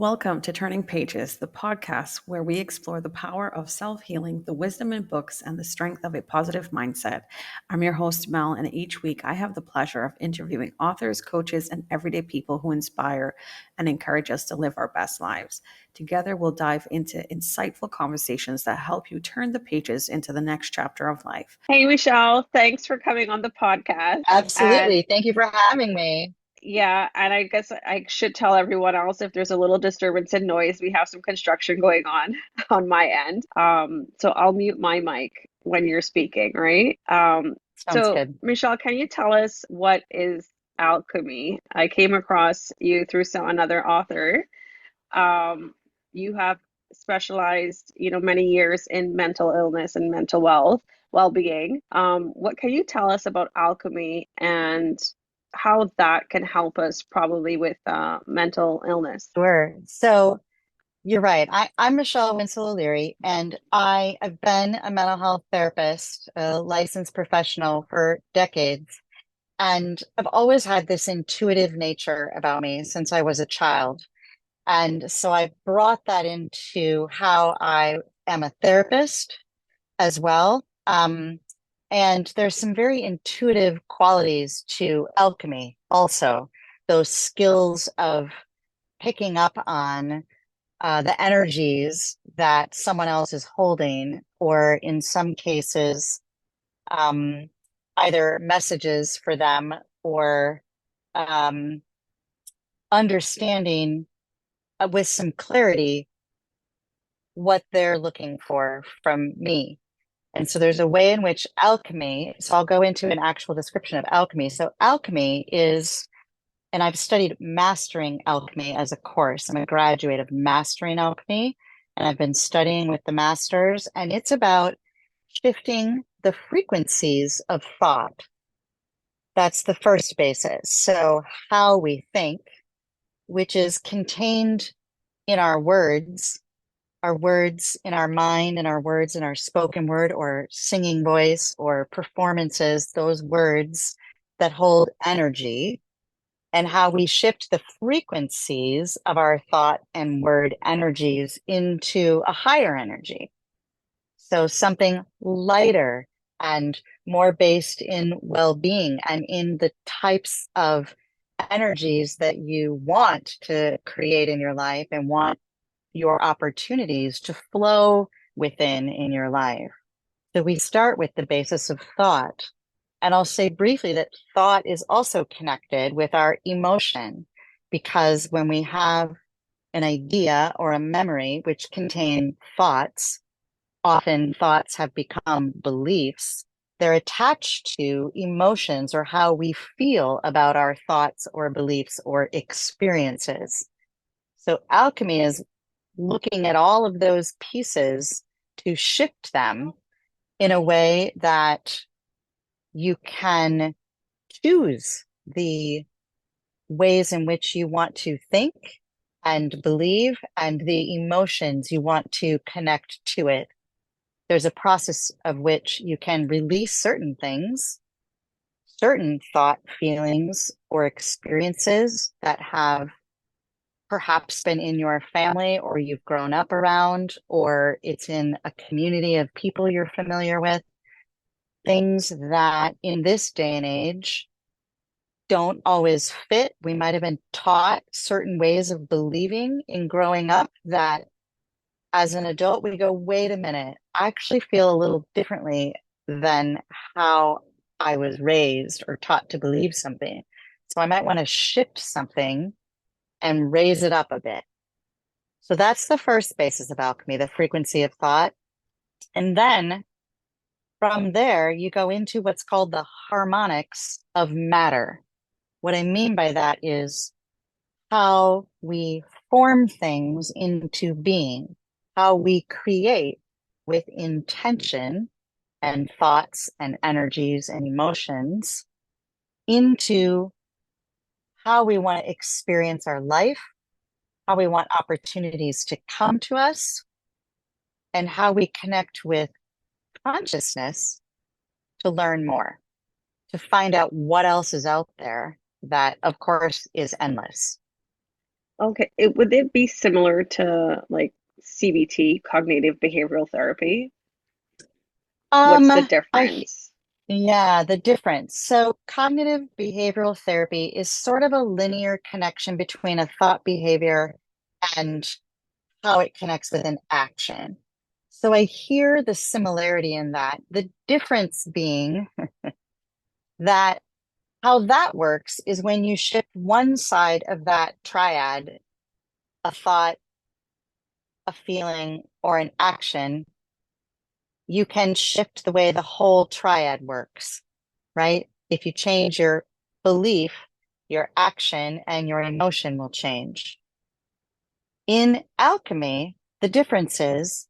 Welcome to Turning Pages, the podcast where we explore the power of self-healing, the wisdom in books, and the strength of a positive mindset. I'm your host, Mel, and each week I have the pleasure of interviewing authors, coaches, and everyday people who inspire and encourage us to live our best lives. Together, we'll dive into insightful conversations that help you turn the pages into the next chapter of life. Hey, Michelle, thanks for coming on the podcast. And Absolutely. Thank you for having me. I guess I should tell everyone else if there's a little disturbance and noise, we have some construction going on on my end. So I'll mute my mic when you're speaking, right? Sounds So good. Michelle, can you tell us what is alchemy? I came across you through another author. You have specialized, many years in mental illness and mental well-being. What can you tell us about alchemy and how that can help us probably with mental illness? Sure. So you're right. I'm Michelle Wincell O'Leary, and I have been a mental health therapist, a licensed professional for decades. And I've always had this intuitive nature about me since I was a child. And so I brought that into how I am a therapist as well. And there's some very intuitive qualities to alchemy also, those skills of picking up on the energies that someone else is holding, or in some cases, um, either messages for them or um, understanding with some clarity what they're looking for from me. And so there's a way in which alchemy, so I'll go into an actual description of alchemy. So alchemy is, and I've studied mastering alchemy as a course. I'm a graduate of mastering alchemy, and I've been studying with the masters, and it's about shifting the frequencies of thought. That's the first basis. So how we think, which is contained in our words in our mind and our words in our spoken word or singing voice or performances, those words that hold energy, and how we shift the frequencies of our thought and word energies into a higher energy. So something lighter and more based in well-being and in the types of energies that you want to create in your life and want your opportunities to flow within in your life. So we start with the basis of thought. And I'll say briefly that thought is also connected with our emotion, because when we have an idea or a memory which contain thoughts, often thoughts have become beliefs. They're attached to emotions or how we feel about our thoughts or beliefs or experiences. So alchemy is looking at all of those pieces to shift them in a way that you can choose the ways in which you want to think and believe and the emotions you want to connect to it. There's a process of which you can release certain things, certain thought, feelings, or experiences that have perhaps been in your family or you've grown up around, or it's in a community of people you're familiar with, things that in this day and age don't always fit. We might have been taught certain ways of believing in growing up that as an adult, we go, wait a minute, I actually feel a little differently than how I was raised or taught to believe something. So I might want to shift something and raise it up a bit. So that's the first basis of alchemy, the frequency of thought. And then from there, you go into what's called the harmonics of matter. What I mean by that is how we form things into being, how we create with intention and thoughts and energies and emotions into how we want to experience our life, how we want opportunities to come to us, and how we connect with consciousness to learn more, to find out what else is out there that, of course, is endless. Okay, would it be similar to like CBT, cognitive behavioral therapy? What's the I difference? Yeah, the difference. So cognitive behavioral therapy is sort of a linear connection between a thought behavior and how it connects with an action. So I hear the similarity in that. The difference being that how that works is when you shift one side of that triad, a thought, a feeling, or an action, you can shift the way the whole triad works, right? If you change your belief, your action and your emotion will change. In alchemy, the difference is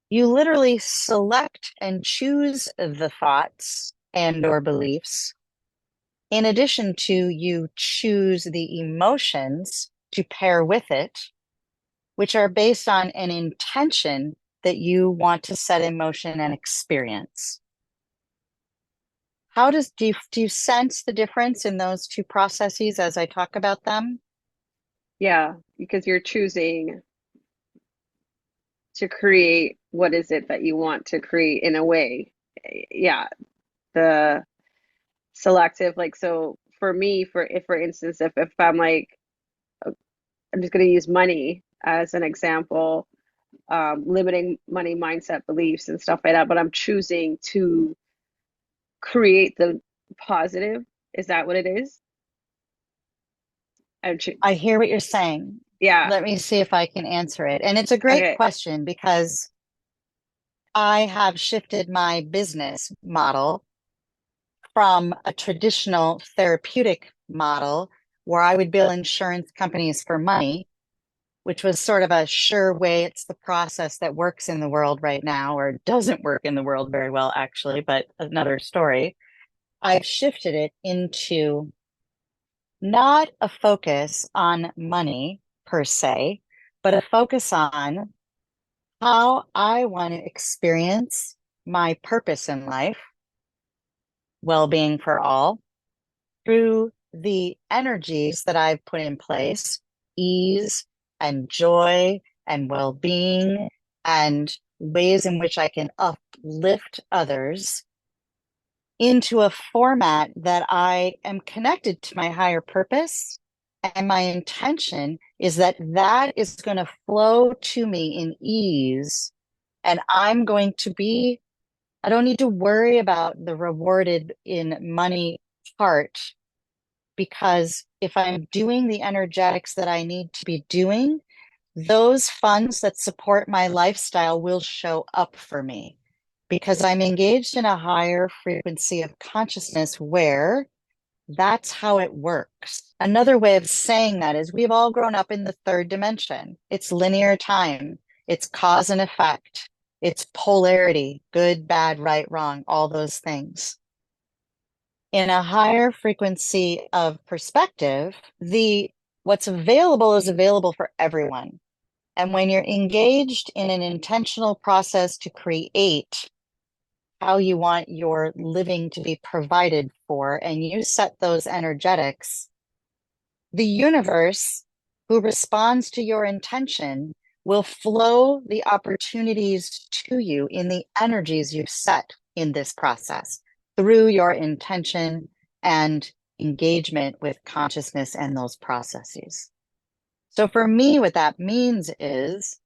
you literally select and choose the thoughts and or beliefs. In addition to you choose the emotions to pair with it, which are based on an intention that you want to set in motion and experience. How do you sense the difference in those two processes as I talk about them? Yeah, because you're choosing to create what is it that you want to create in a way. Yeah, the selective, like, so for me, for instance, if I'm like, I'm just going to use money as an example, limiting money mindset beliefs and stuff like that, but I'm choosing to create the positive. Is that what it is? I hear what you're saying. Yeah. Let me see if I can answer it. And it's a great Okay. question because I have shifted my business model from a traditional therapeutic model where I would bill insurance companies for money, which was sort of a sure way. It's the process that works in the world right now, or doesn't work in the world very well, actually, but another story. I've shifted it into not a focus on money per se, but a focus on how I want to experience my purpose in life, well-being for all, through the energies that I've put in place, ease and joy and well-being and ways in which I can uplift others into a format that I am connected to my higher purpose. And my intention is that that is going to flow to me in ease. And I don't need to worry about the rewarded in money part, because if I'm doing the energetics that I need to be doing, those funds that support my lifestyle will show up for me because I'm engaged in a higher frequency of consciousness where that's how it works. Another way of saying that is we've all grown up in the third dimension. It's linear time, it's cause and effect, it's polarity, good, bad, right, wrong, all those things. In a higher frequency of perspective, the what's available is available for everyone. And when you're engaged in an intentional process to create how you want your living to be provided for, and you set those energetics, the universe, who responds to your intention, will flow the opportunities to you in the energies you've set in this process through your intention and engagement with consciousness and those processes. So for me, what that means is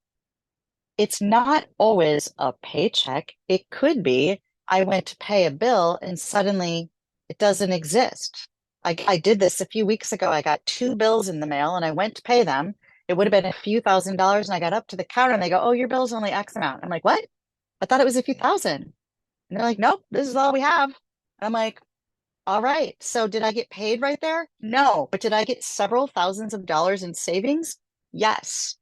it's not always a paycheck. It could be I went to pay a bill and suddenly it doesn't exist. I did this a few weeks ago. I got two bills in the mail and I went to pay them. It would have been a few $1,000s. And I got up to the counter and they go, "Oh, your bill's only X amount." I'm like, "What? I thought it was a few thousand." And they're like, "Nope, this is all we have." I'm like, "All right. So did I get paid right there?" No, but did I get several thousands of dollars in savings? Yes.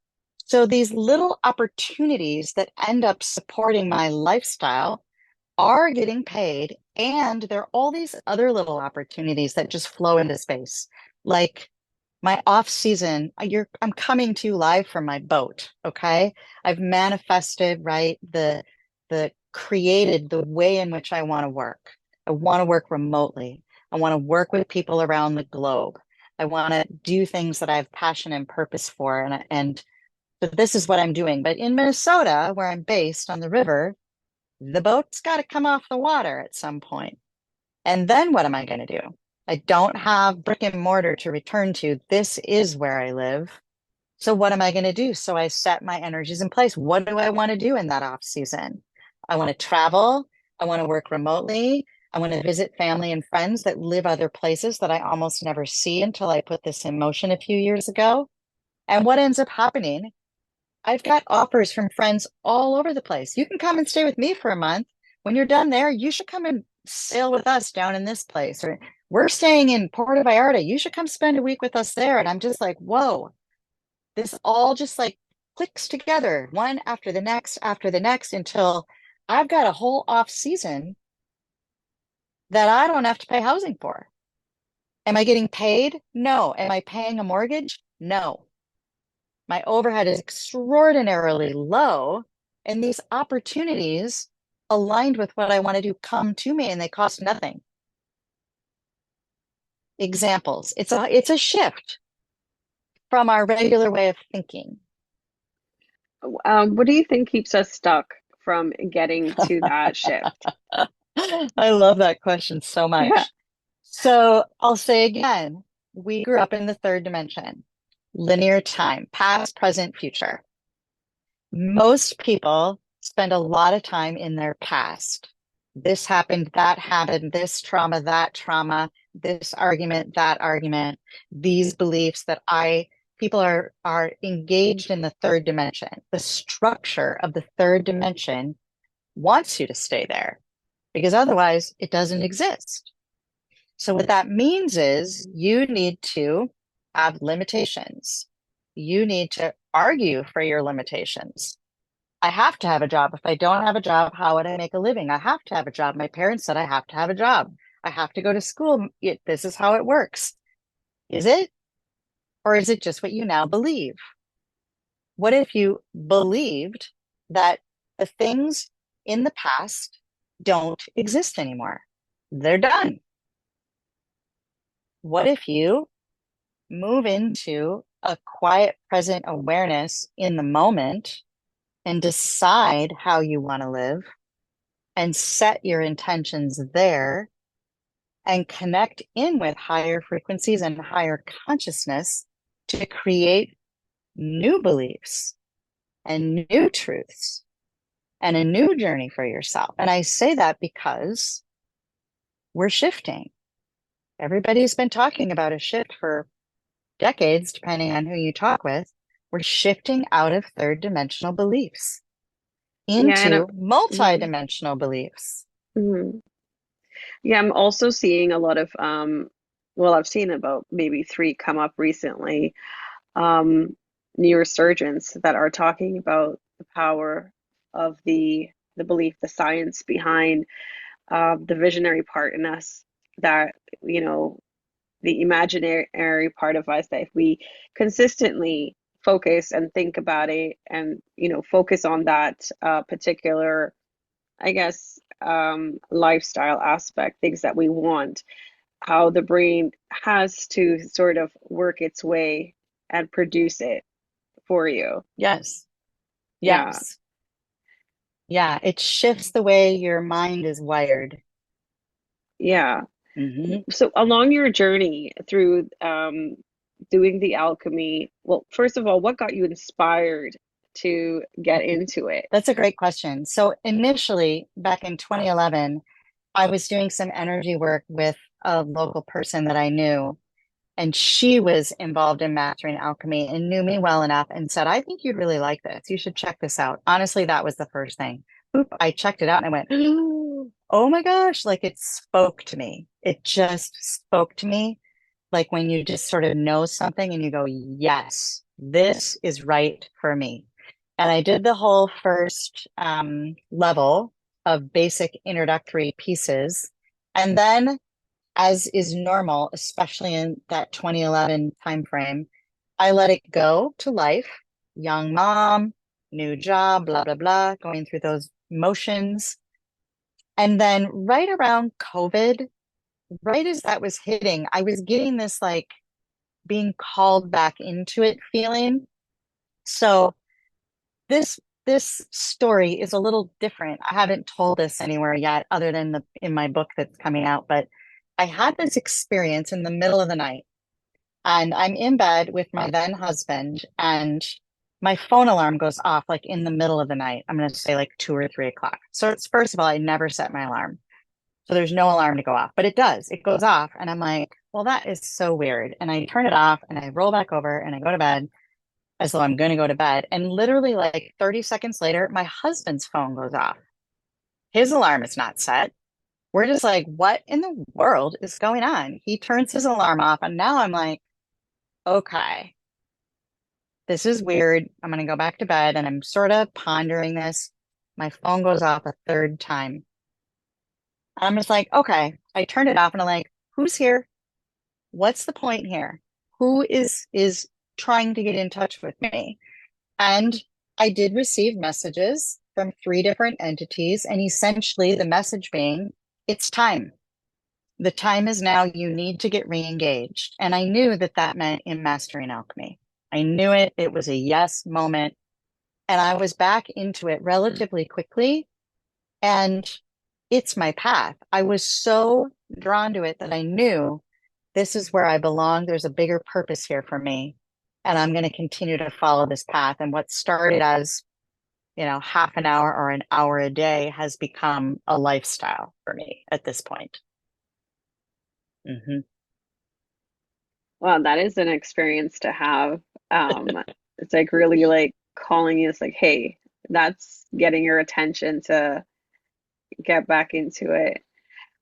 So these little opportunities that end up supporting my lifestyle are getting paid, and there are all these other little opportunities that just flow into space. Like my off season, I'm coming to you live from my boat, okay? I've manifested, right, the created the way in which I want to work. I want to work remotely. I want to work with people around the globe. I want to do things that I have passion and purpose for. And so this is what I'm doing. But in Minnesota, where I'm based on the river, the boat's got to come off the water at some point. And then what am I going to do? I don't have brick and mortar to return to. This is where I live. So what am I going to do? So I set my energies in place. What do I want to do in that off season? I want to travel. I want to work remotely. I want to visit family and friends that live other places that I almost never see until I put this in motion a few years ago. And what ends up happening? I've got offers from friends all over the place. You can come and stay with me for a month. When you're done there, you should come and sail with us down in this place. Or we're staying in Puerto Vallarta. You should come spend a week with us there. And I'm just like, whoa, this all just like clicks together, one after the next, until I've got a whole off season that I don't have to pay housing for. Am I getting paid? No. Am I paying a mortgage? No. My overhead is extraordinarily low, and these opportunities aligned with what I want to do come to me, and they cost nothing. Examples. It's a shift from our regular way of thinking. What do you think keeps us stuck from getting to that shift? I love that question so Yeah. much. So I'll say again, we grew up in the third dimension, linear time, past, present, future. Most people spend a lot of time in their past. This happened, that happened, this trauma, that trauma, this argument, that argument, these beliefs that people are engaged in the third dimension. The structure of the third dimension wants you to stay there because otherwise it doesn't exist. So what that means is you need to have limitations. You need to argue for your limitations. I have to have a job. If I don't have a job, how would I make a living? I have to have a job. My parents said I have to have a job. I have to go to school. This is how it works. Is it? Or is it just what you now believe? What if you believed that the things in the past don't exist anymore? They're done. What if you move into a quiet, present awareness in the moment and decide how you want to live and set your intentions there and connect in with higher frequencies and higher consciousness to create new beliefs and new truths and a new journey for yourself? And I say that because we're shifting. Everybody's been talking about a shift for decades, depending on who you talk with. We're shifting out of third dimensional beliefs Yeah, and into mhm, multi-dimensional beliefs. mhm. Yeah, I'm also seeing a lot of well, I've seen about maybe three come up recently, um, neurosurgeons that are talking about the power of the belief, the science behind the visionary part in us, that you know the imaginary part of us, that if we consistently focus and think about it and focus on that particular, I guess, lifestyle aspect, things that we want, how the brain has to sort of work its way and produce it for you. Yes. Yeah. Yes. Yeah. It shifts the way your mind is wired. Yeah. Hmm. So along your journey through doing the alchemy, well, first of all, what got you inspired to get into it? That's a great question. So initially, back in 2011, I was doing some energy work with a local person that I knew, and she was involved in mastering alchemy and knew me well enough and said, I think you'd really like this. You should check this out. Honestly, that was the first thing. Oop, I checked it out and I went, oh my gosh, like it spoke to me. It just spoke to me. Like when you just sort of know something and you go, yes, this is right for me. And I did the whole first level of basic introductory pieces. And then, as is normal, especially in that 2011 timeframe, I let it go to life. Young mom, new job, blah, blah, blah, going through those motions. And then right around COVID, right as that was hitting, I was getting this like being called back into it feeling. So this story is a little different. I haven't told this anywhere yet, other than in my book that's coming out, but I had this experience in the middle of the night, and I'm in bed with my then husband, and my phone alarm goes off like in the middle of the night. I'm going to say like 2 or 3 o'clock. So it's, first of all, I never set my alarm. So there's no alarm to go off, but it does. It goes off. And I'm like, well, that is so weird. And I turn it off and I roll back over and I go to bed as though I'm going to go to bed. And literally like 30 seconds later, my husband's phone goes off. His alarm is not set. We're just like, what in the world is going on? He turns his alarm off. And now I'm like, okay, this is weird. I'm going to go back to bed. And I'm sort of pondering this. My phone goes off a third time. I'm just like, okay. I turned it off and I'm like, who's here? What's the point here? Who is trying to get in touch with me? And I did receive messages from 3 different entities, and essentially the message being, it's time. The time is now. You need to get re-engaged. And I knew that that meant in mastering alchemy. I knew it. It was a yes moment. And I was back into it relatively quickly. And it's my path. I was so drawn to it that I knew this is where I belong. There's a bigger purpose here for me. And I'm going to continue to follow this path. And what started as, half an hour or an hour a day has become a lifestyle for me at this point. Mm-hmm. Wow, that is an experience to have. It's like really like calling you. It's like, hey, that's getting your attention to get back into it.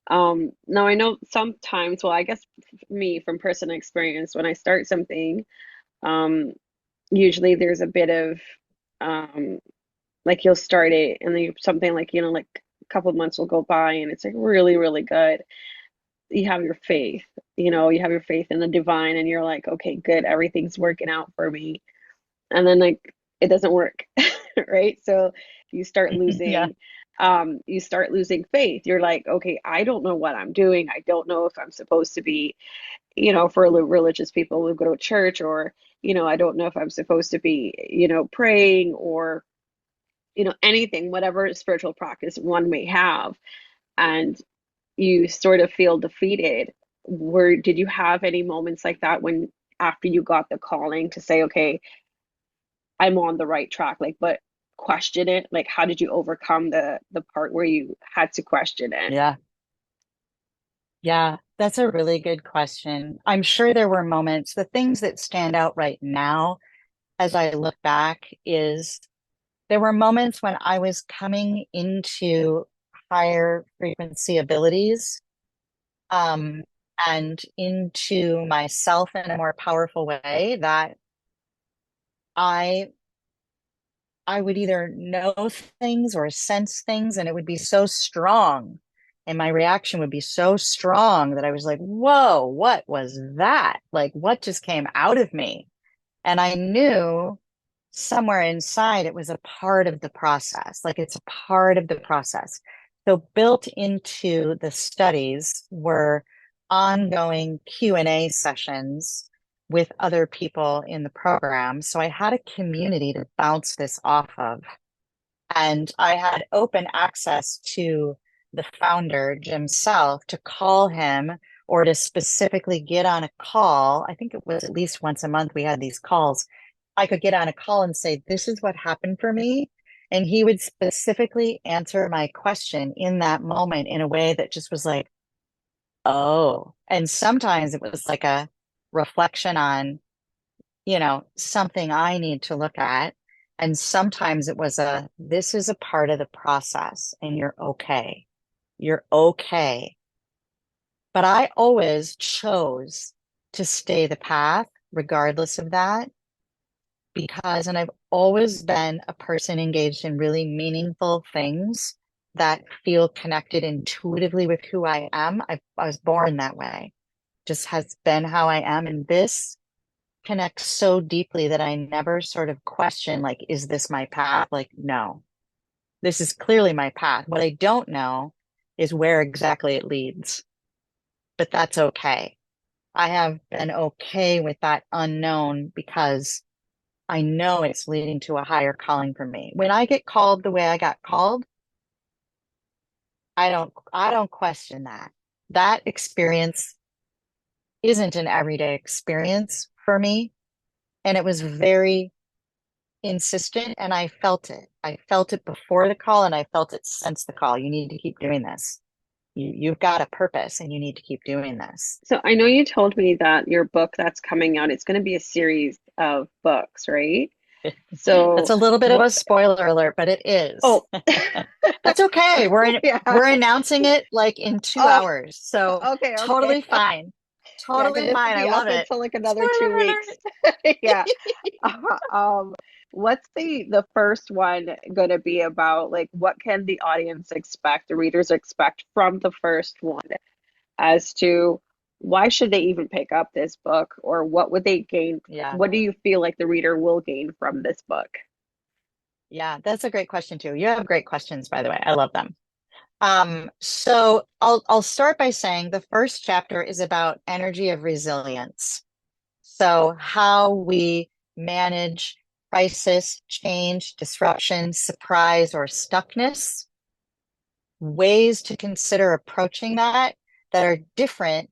Now I know sometimes, well, I guess me from personal experience, when I start something, um, usually there's a bit of um, like you'll start it and then something like, like a couple of months will go by and it's like really, really good. You have your faith, you have your faith in the divine and you're like, okay, good, everything's working out for me. And then like it doesn't work, right? So you start Yeah. losing faith. You're like, okay, I don't know what I'm doing. I don't know if I'm supposed to be, for religious people who go to church, or, I don't know if I'm supposed to be, praying, or, anything, whatever spiritual practice one may have. And you sort of feel defeated. Did you have any moments like that when after you got the calling to say, okay, I'm on the right track, like, but question it? Like, how did you overcome the part where you had to question it? Yeah. Yeah. That's a really good question. I'm sure there were moments. The things that stand out right now as I look back is there were moments when I was coming into higher frequency abilities, um, and into myself in a more powerful way that I I would either know things or sense things, and it would be so strong. And my reaction would be so strong that I was like, whoa, what was that? Like, what just came out of me? And I knew somewhere inside it was a part of the process. Like, it's a part of the process. So built into the studies were ongoing Q&A sessions with other people in the program. So I had a community to bounce this off of. And I had open access to the founder, Jim Self, to call him or to specifically get on a call. I think it was at least once a month we had these calls. I could get on a call and say, this is what happened for me. And he would specifically answer my question in that moment in a way that just was like, oh. And sometimes it was like a reflection on, something I need to look at. And sometimes it was this is a part of the process and you're okay. You're okay. But I always chose to stay the path regardless of that, and I've always been a person engaged in really meaningful things that feel connected intuitively with who I am. I was born that way, just has been how I am. And this connects so deeply that I never sort of question, like, is this my path? Like, no, this is clearly my path. What I don't know is where exactly it leads, but that's okay. I have been okay with that unknown because I know it's leading to a higher calling for me. When I get called the way I got called, I don't question that. That experience isn't an everyday experience for me. And it was very insistent and I felt it. I felt it before the call and I felt it since the call. You need to keep doing this. You've got a purpose and you need to keep doing this. So I know you told me that your book that's coming out, it's going to be a series of books, right? That's So a little bit of what, a spoiler alert, but it is. oh, That's okay. yeah. We're announcing it like in 2 hours. So Okay, okay. totally fine. Yeah, Totally because it won't fine. I be love up it. until like another Spoiler 2 weeks. Yeah. Um, what's the first one gonna be about? Like, what can the audience expect, the readers expect from the first one as to why should they even pick up this book, or what would they gain? Yeah. What do you feel like the reader will gain from this book? Yeah, that's a great question too. You have great questions, by the way. I love them. So I'll start by saying the first chapter is about energy of resilience. So how we manage crisis, change, disruption, surprise, or stuckness, ways to consider approaching that are different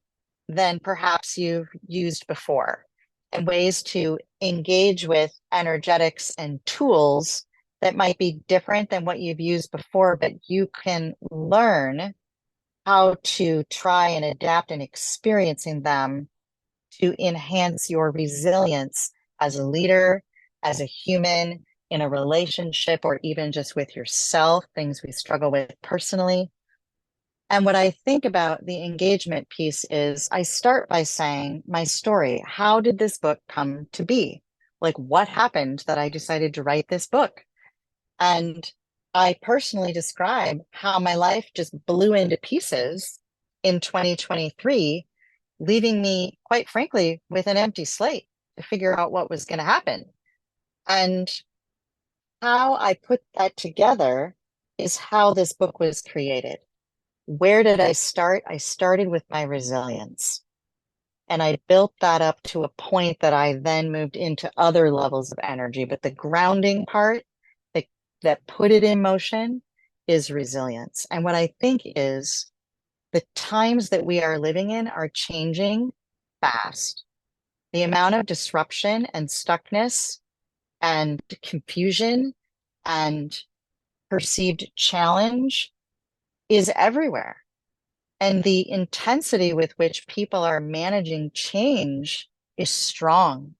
than perhaps you've used before, and ways to engage with energetics and tools that might be different than what you've used before, but you can learn how to try and adapt and experiencing them to enhance your resilience as a leader, as a human, in a relationship, or even just with yourself, things we struggle with personally. And what I think about the engagement piece is I start by saying my story. How did this book come to be? Like, what happened that I decided to write this book? And I personally describe how my life just blew into pieces in 2023, leaving me, quite frankly, with an empty slate to figure out what was going to happen. And how I put that together is how this book was created. Where did I start? I started with my resilience. And I built that up to a point that I then moved into other levels of energy. But the grounding part that, that put it in motion is resilience. And what I think is the times that we are living in are changing fast. The amount of disruption and stuckness and confusion and perceived challenge is everywhere. And the intensity with which people are managing change is strong.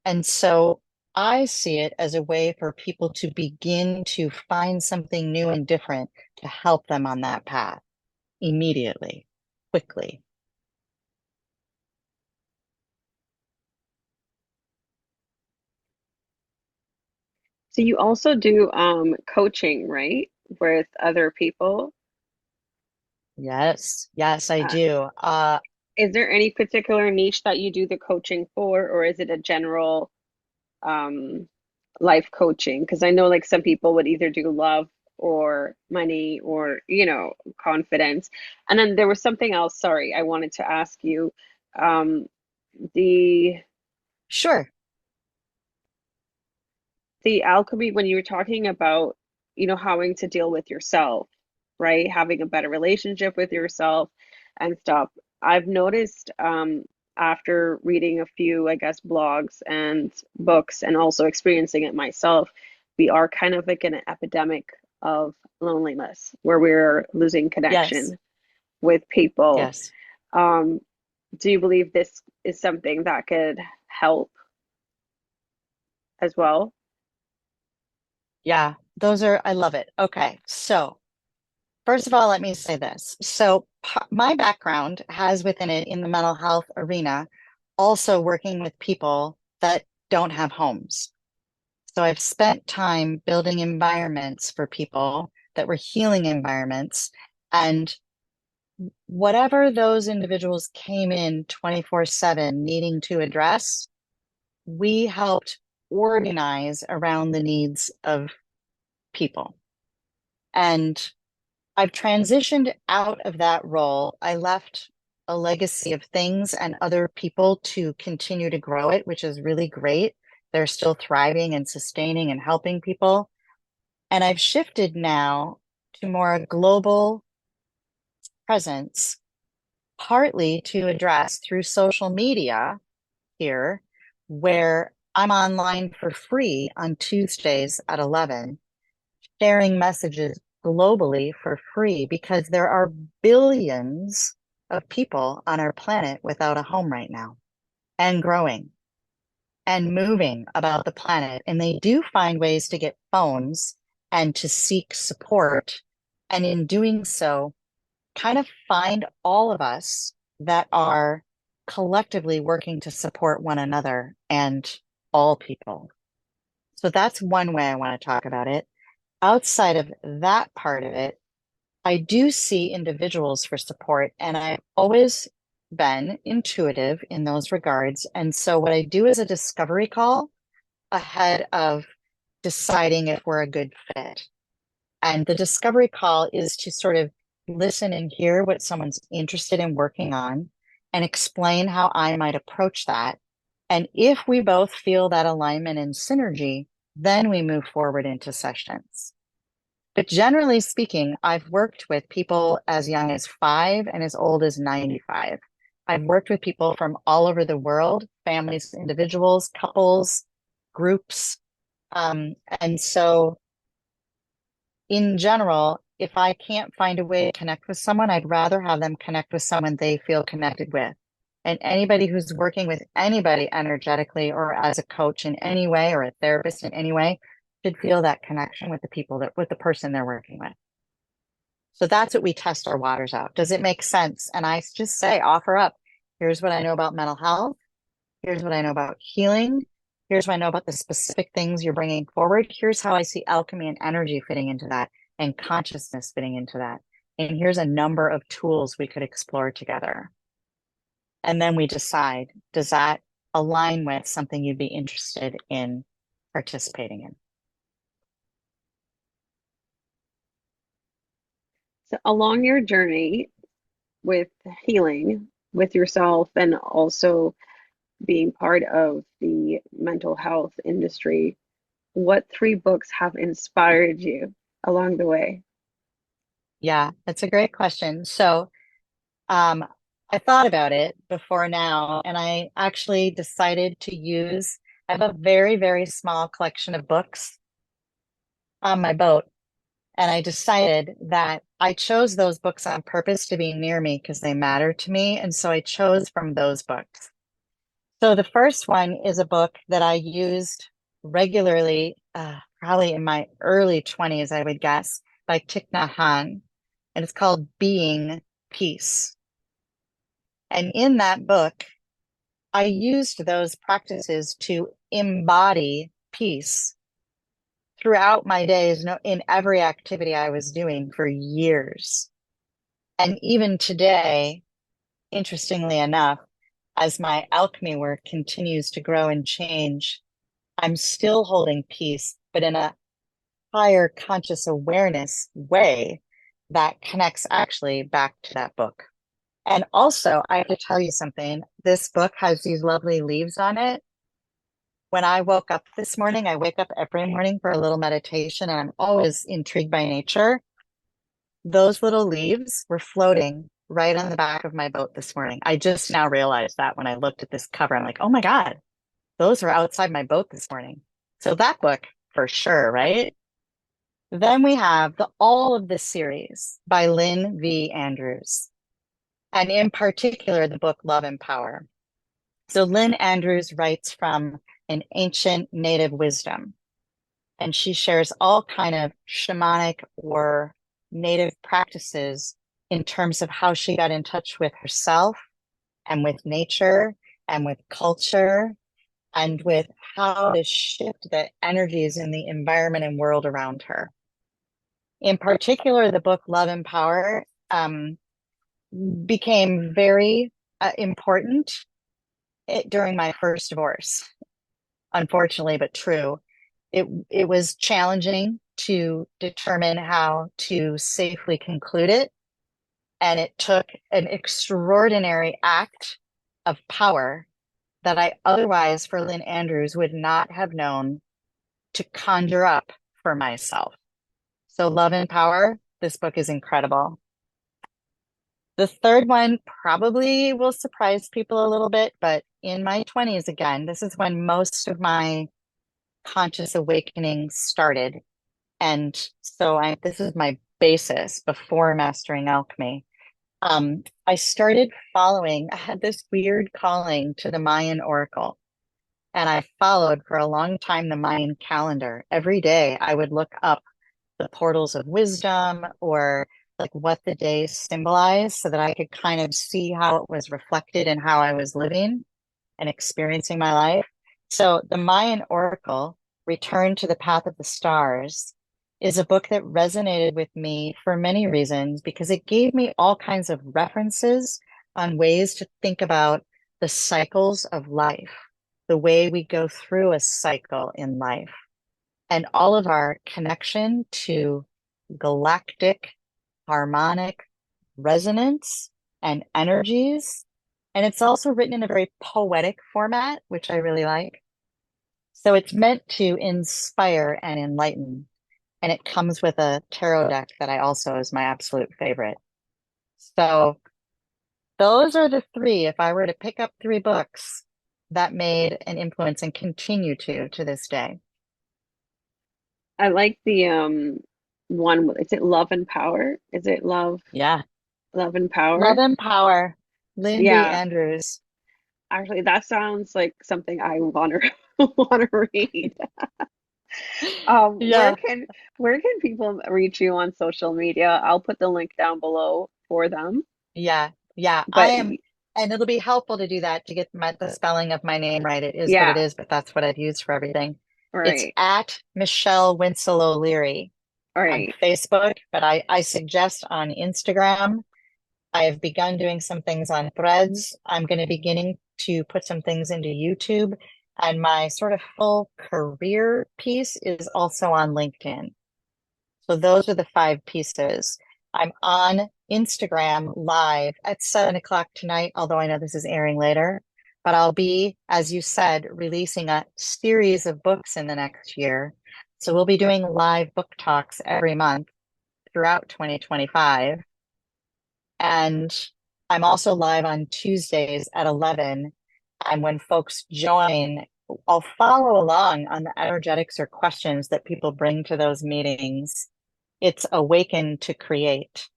And so I see it as a way for people to begin to find something new and different to help them on that path immediately, quickly. So you also do coaching, right, with other people? Yes, yes, I Uh, do. is there any particular niche that you do the coaching for, or is it a general um, life coaching? Because I know like some people would either do love or money or, confidence. And then there was something else, sorry, I wanted to ask you. Um, the Sure. the alchemy, when you were talking about, having to deal with yourself, right? Having a better relationship with yourself and stuff. I've noticed after reading a few, I guess, blogs and books and also experiencing it myself, we are kind of like in an epidemic of loneliness where we're losing Yes, connection with people. yes. Um, do you believe this is something that could help as well? Yeah, I love it. Okay. So, first of all, let me say this. So, my background has within it in the mental health arena also working with people that don't have homes. So, I've spent time building environments for people that were healing environments. And whatever those individuals came in 24/7 needing to address, we helped organize around the needs of people. And I've transitioned out of that role. I left a legacy of things and other people to continue to grow it, which is really great. They're still thriving and sustaining and helping people. And I've shifted now to more global presence, partly to address through social media here, where I'm online for free on Tuesdays at 11, sharing messages globally for free because there are billions of people on our planet without a home right now and growing and moving about the planet. And they do find ways to get phones and to seek support. And in doing so, kind of find all of us that are collectively working to support one another and all people. So that's one way I want to talk about it. Outside of that part of it, I do see individuals for support, and I've always been intuitive in those regards. And so what I do is a discovery call ahead of deciding if we're a good fit. And the discovery call is to sort of listen and hear what someone's interested in working on and explain how I might approach that. And if we both feel that alignment and synergy, then we move forward into sessions. But generally speaking, I've worked with people as young as 5 and as old as 95. I've worked with people from all over the world, families, individuals, couples, groups. And so in general, if I can't find a way to connect with someone, I'd rather have them connect with someone they feel connected with. And anybody who's working with anybody energetically or as a coach in any way or a therapist in any way should feel that connection with the people with the person they're working with. So that's what we test our waters out. Does it make sense? And I just say, offer up. Here's what I know about mental health. Here's what I know about healing. Here's what I know about the specific things you're bringing forward. Here's how I see alchemy and energy fitting into that and consciousness fitting into that. And here's a number of tools we could explore together. And then we decide, does that align with something you'd be interested in participating in? So along your journey with healing with yourself and also being part of the mental health industry, what 3 books have inspired you along the way? Yeah, that's a great question. So I thought about it before now, and I actually decided to use, I have a very, very small collection of books on my boat. And I decided that I chose those books on purpose to be near me because they matter to me. And so I chose from those books. So the first one is a book that I used regularly, probably in my early 20s, I would guess, by Thich Nhat Hanh. And it's called Being Peace. And in that book, I used those practices to embody peace throughout my days, in every activity I was doing for years. And even today, interestingly enough, as my alchemy work continues to grow and change, I'm still holding peace, but in a higher conscious awareness way that connects actually back to that book. And also, I have to tell you something. This book has these lovely leaves on it. When I woke up this morning, I wake up every morning for a little meditation, and I'm always intrigued by nature. Those little leaves were floating right on the back of my boat this morning. I just now realized that when I looked at this cover, I'm like, oh my God, those are outside my boat this morning. So that book for sure, right? Then we have all of this series by Lynn V. Andrews, and in particular, the book Love and Power. So Lynn Andrews writes from an ancient native wisdom, and she shares all kind of shamanic or native practices in terms of how she got in touch with herself and with nature and with culture and with how to shift the energies in the environment and world around her. In particular, the book Love and Power became very important during my first divorce. Unfortunately, but true. It was challenging to determine how to safely conclude it. And it took an extraordinary act of power that I otherwise, for Lynn Andrews, would not have known to conjure up for myself. So, Love and Power, this book is incredible. The third one probably will surprise people a little bit, but in my 20s again, this is when most of my conscious awakening started. And so this is my basis before mastering alchemy. I started I had this weird calling to the Mayan oracle, and I followed for a long time the Mayan calendar. Every day I would look up the portals of wisdom or like what the day symbolized so that I could kind of see how it was reflected in how I was living and experiencing my life. So the Mayan Oracle, Return to the Path of the Stars, is a book that resonated with me for many reasons because it gave me all kinds of references on ways to think about the cycles of life, the way we go through a cycle in life, and all of our connection to galactic, harmonic resonance and energies. And it's also written in a very poetic format, which I really like. So it's meant to inspire and enlighten. And it comes with a tarot deck that I also is my absolute favorite. So those are the three. If I were to pick up three books that made an influence and continue to this day. I like the one, is it Love and Power? Is it Yeah. Love and Love Power? and Power. Lindy Yeah, Andrews. actually that sounds like something I want to want to read. Um, where Yeah. can where can people reach you on social media? I'll put the link down below for them. Yeah. Yeah. I But am, and it'll be helpful to do that to get the spelling of my name right. It is what it yeah, is, but that's what I've used for everything. It's right, at Michelle Wincell O'Leary on right. Facebook, but I suggest on Instagram. I have begun doing some things on Threads. I'm going to beginning to put some things into YouTube, and my sort of full career piece is also on LinkedIn. So those are the five pieces. I'm on Instagram live at 7 o'clock tonight, although I know this is airing later. But I'll be, as you said, releasing a series of books in the next year. So we'll be doing live book talks every month throughout 2025. And I'm also live on Tuesdays at 11. And when folks join, I'll follow along on the energetics or questions that people bring to those meetings. It's awaken to create.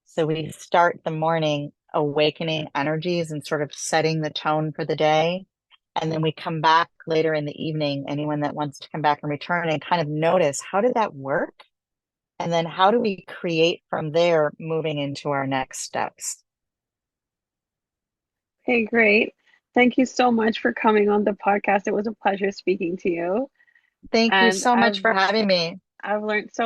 So we start the morning awakening energies and sort of setting the tone for the day. And then we come back later in the evening, anyone that wants to come back and return and kind of notice how did that work? And then how do we create from there, moving into our next steps? Okay, great. Thank you so much for coming on the podcast. It was a pleasure speaking to you. Thank you And so much for having me. I've learned so